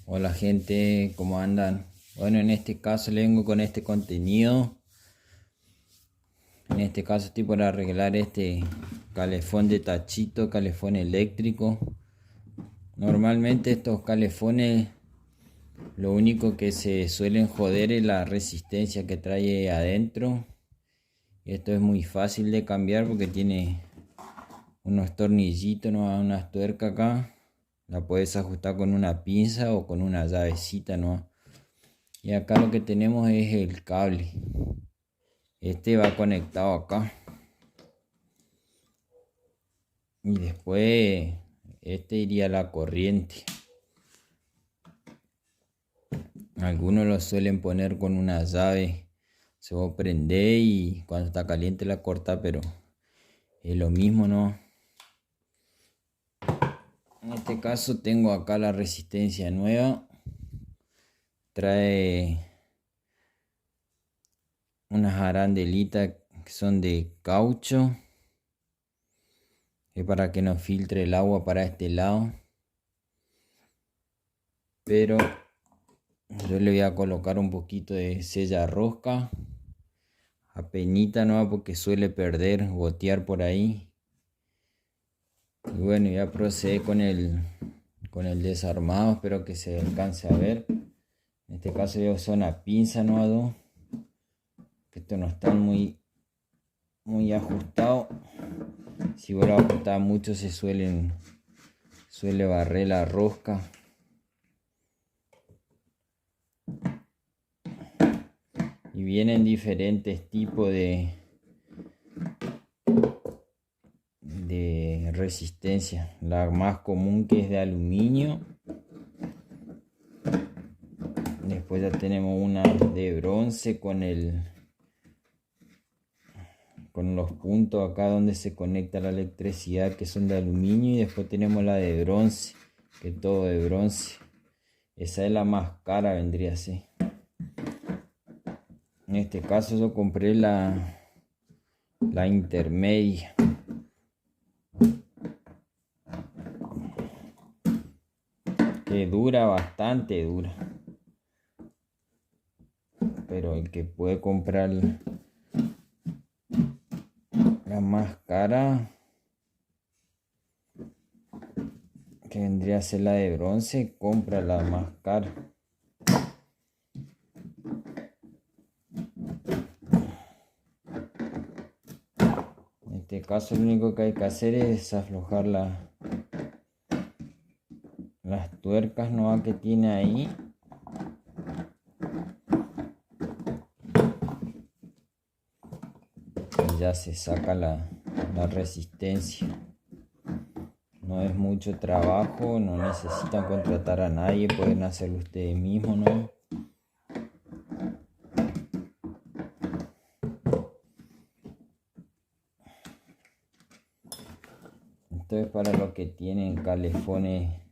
Hola gente, ¿cómo andan? Bueno, en este caso le vengo con este contenido. En este caso estoy por arreglar este calefón de tachito, calefón eléctrico. Normalmente estos calefones lo único que se suelen joder es la resistencia que trae adentro. Esto es muy fácil de cambiar porque tiene unos tornillitos, ¿no? Unas tuercas acá. La puedes ajustar con una pinza o con una llavecita, ¿no? Y acá lo que tenemos es el cable. Este va conectado acá. Y después este iría a la corriente. Algunos lo suelen poner con una llave. Se va a prender y cuando está caliente la corta, pero es lo mismo, ¿no? En este caso tengo acá la resistencia nueva. Trae unas arandelitas que son de caucho. Es para que no filtre el agua para este lado. Pero yo le voy a colocar un poquito de sella rosca. Apenita, ¿no? Porque suele perder, gotear por ahí. Y bueno, ya procede con el desarmado. Espero que se alcance a ver. En este caso yo uso una pinza, ¿no? Que estos no están muy ajustados. Si vos lo ajustás mucho suele barrer la rosca. Y vienen diferentes tipos de resistencia. La más común, que es de aluminio. Después ya tenemos una de bronce con los puntos acá donde se conecta la electricidad, que son de aluminio. Y después tenemos la de bronce, que es todo de bronce. Esa es la más cara, vendría así. En este caso yo compré la intermedia. Que dura, bastante dura. Pero el que puede comprar la más cara, que vendría a ser la de bronce, compra la más cara. En este caso lo único que hay que hacer es aflojar las tuercas, ¿no? Que tiene ahí. Y ya se saca la resistencia. No es mucho trabajo, no necesitan contratar a nadie, pueden hacerlo ustedes mismos, ¿no? Esto es para los que tienen calefones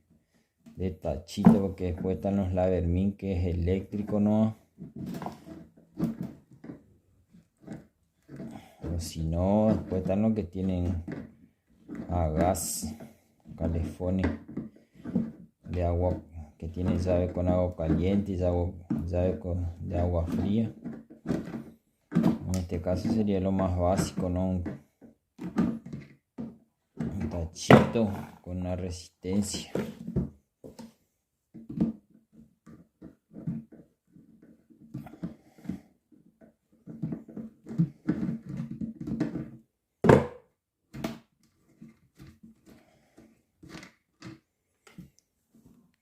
de tachito, porque después están los Lavermin, que es eléctrico, ¿no? O si no, después están los que tienen a gas, calefones de agua, que tienen llave con agua caliente y llave de agua fría. En este caso sería lo más básico, ¿no? Un tachito con una resistencia.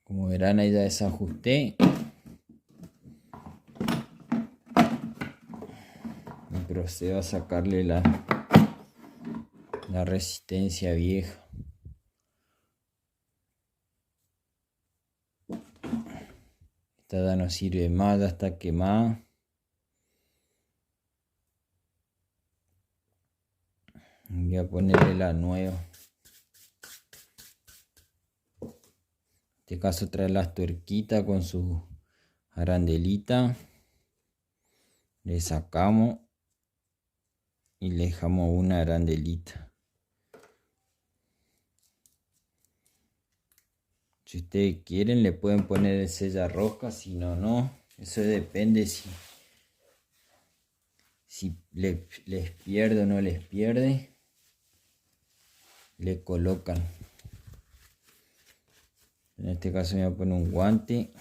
Como verán, ahí ya desajusté. Y procedo a sacarle la resistencia vieja. Esta ya no sirve más, ya está quemada. Voy a ponerle la nueva. En este caso trae las tuerquitas con su arandelita. Le sacamos y le dejamos una arandelita. Si ustedes quieren le pueden poner el sellarrosca, si no, no. Eso depende si les pierde o no les pierde. Le colocan. En este caso me voy a poner un guante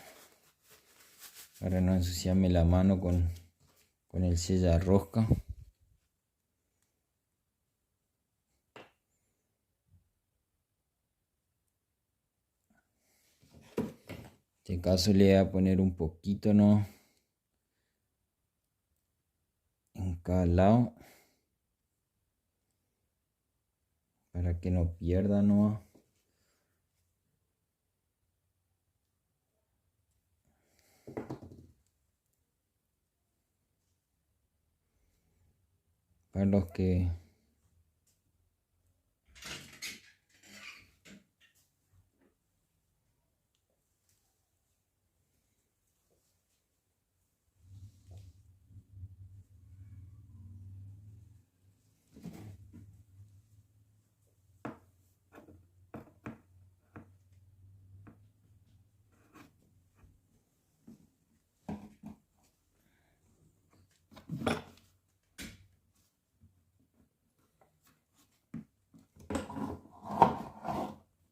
para no ensuciarme la mano con el sellarrosca. En este caso le voy a poner un poquito, ¿no? En cada lado. Para que no pierda, ¿no? Para los que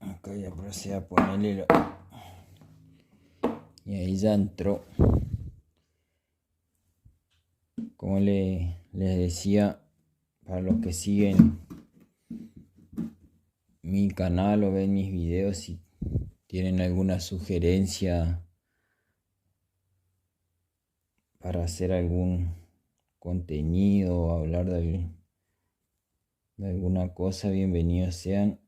acá ya procede a ponerle y ahí ya entró. Como les decía, para los que siguen mi canal o ven mis videos, si tienen alguna sugerencia para hacer algún contenido o hablar de alguna cosa, bienvenidos sean.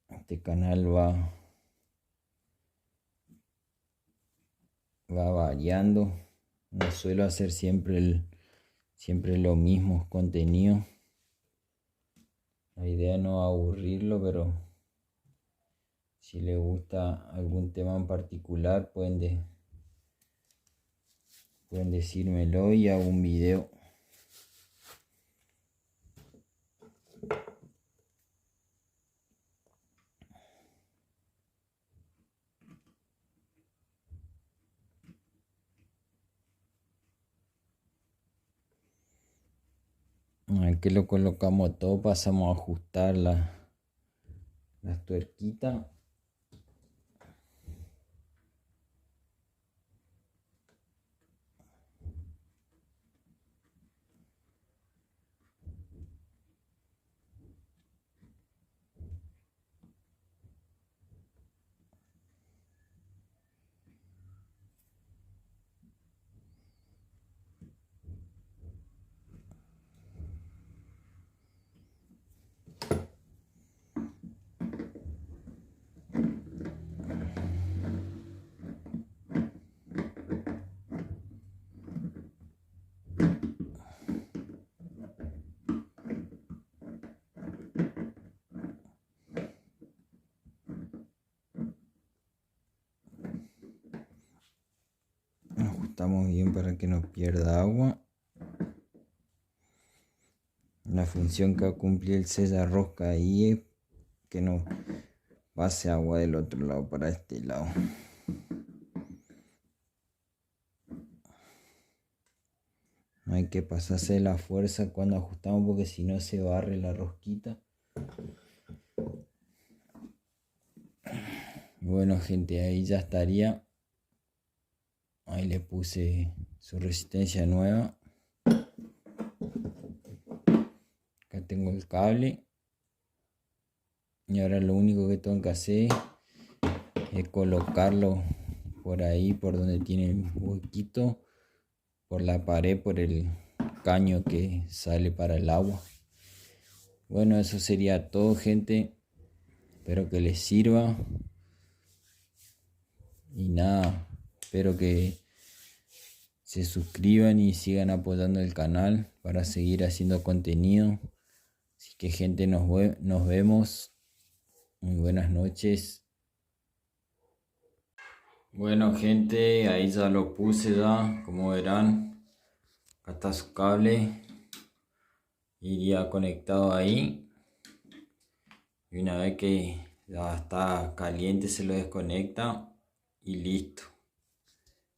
Este canal va variando. No suelo hacer siempre lo mismo contenido. La idea no es aburrirlo, pero si les gusta algún tema en particular pueden decírmelo y hago un video. Aquí lo colocamos todo, pasamos a ajustar las tuerquitas. Ajustamos bien para que no pierda agua. La función que va a cumplir el sellarrosca ahí es que no pase agua del otro lado para este lado. No hay que pasarse de la fuerza cuando ajustamos porque si no se barre la rosquita. Bueno gente, ahí ya estaría. Ahí le puse su resistencia nueva. Acá tengo el cable. Y ahora lo único que tengo que hacer es colocarlo por ahí, por donde tiene el huequito, por la pared, por el caño que sale para el agua. Bueno, eso sería todo gente. Espero que les sirva. Y nada, espero que se suscriban y sigan apoyando el canal para seguir haciendo contenido. Así que gente, nos vemos. Muy buenas noches. Bueno gente, ahí ya lo puse ya, como verán. Acá está su cable. Iría conectado ahí. Y una vez que ya está caliente se lo desconecta y listo.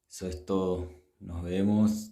Eso es todo. Nos vemos.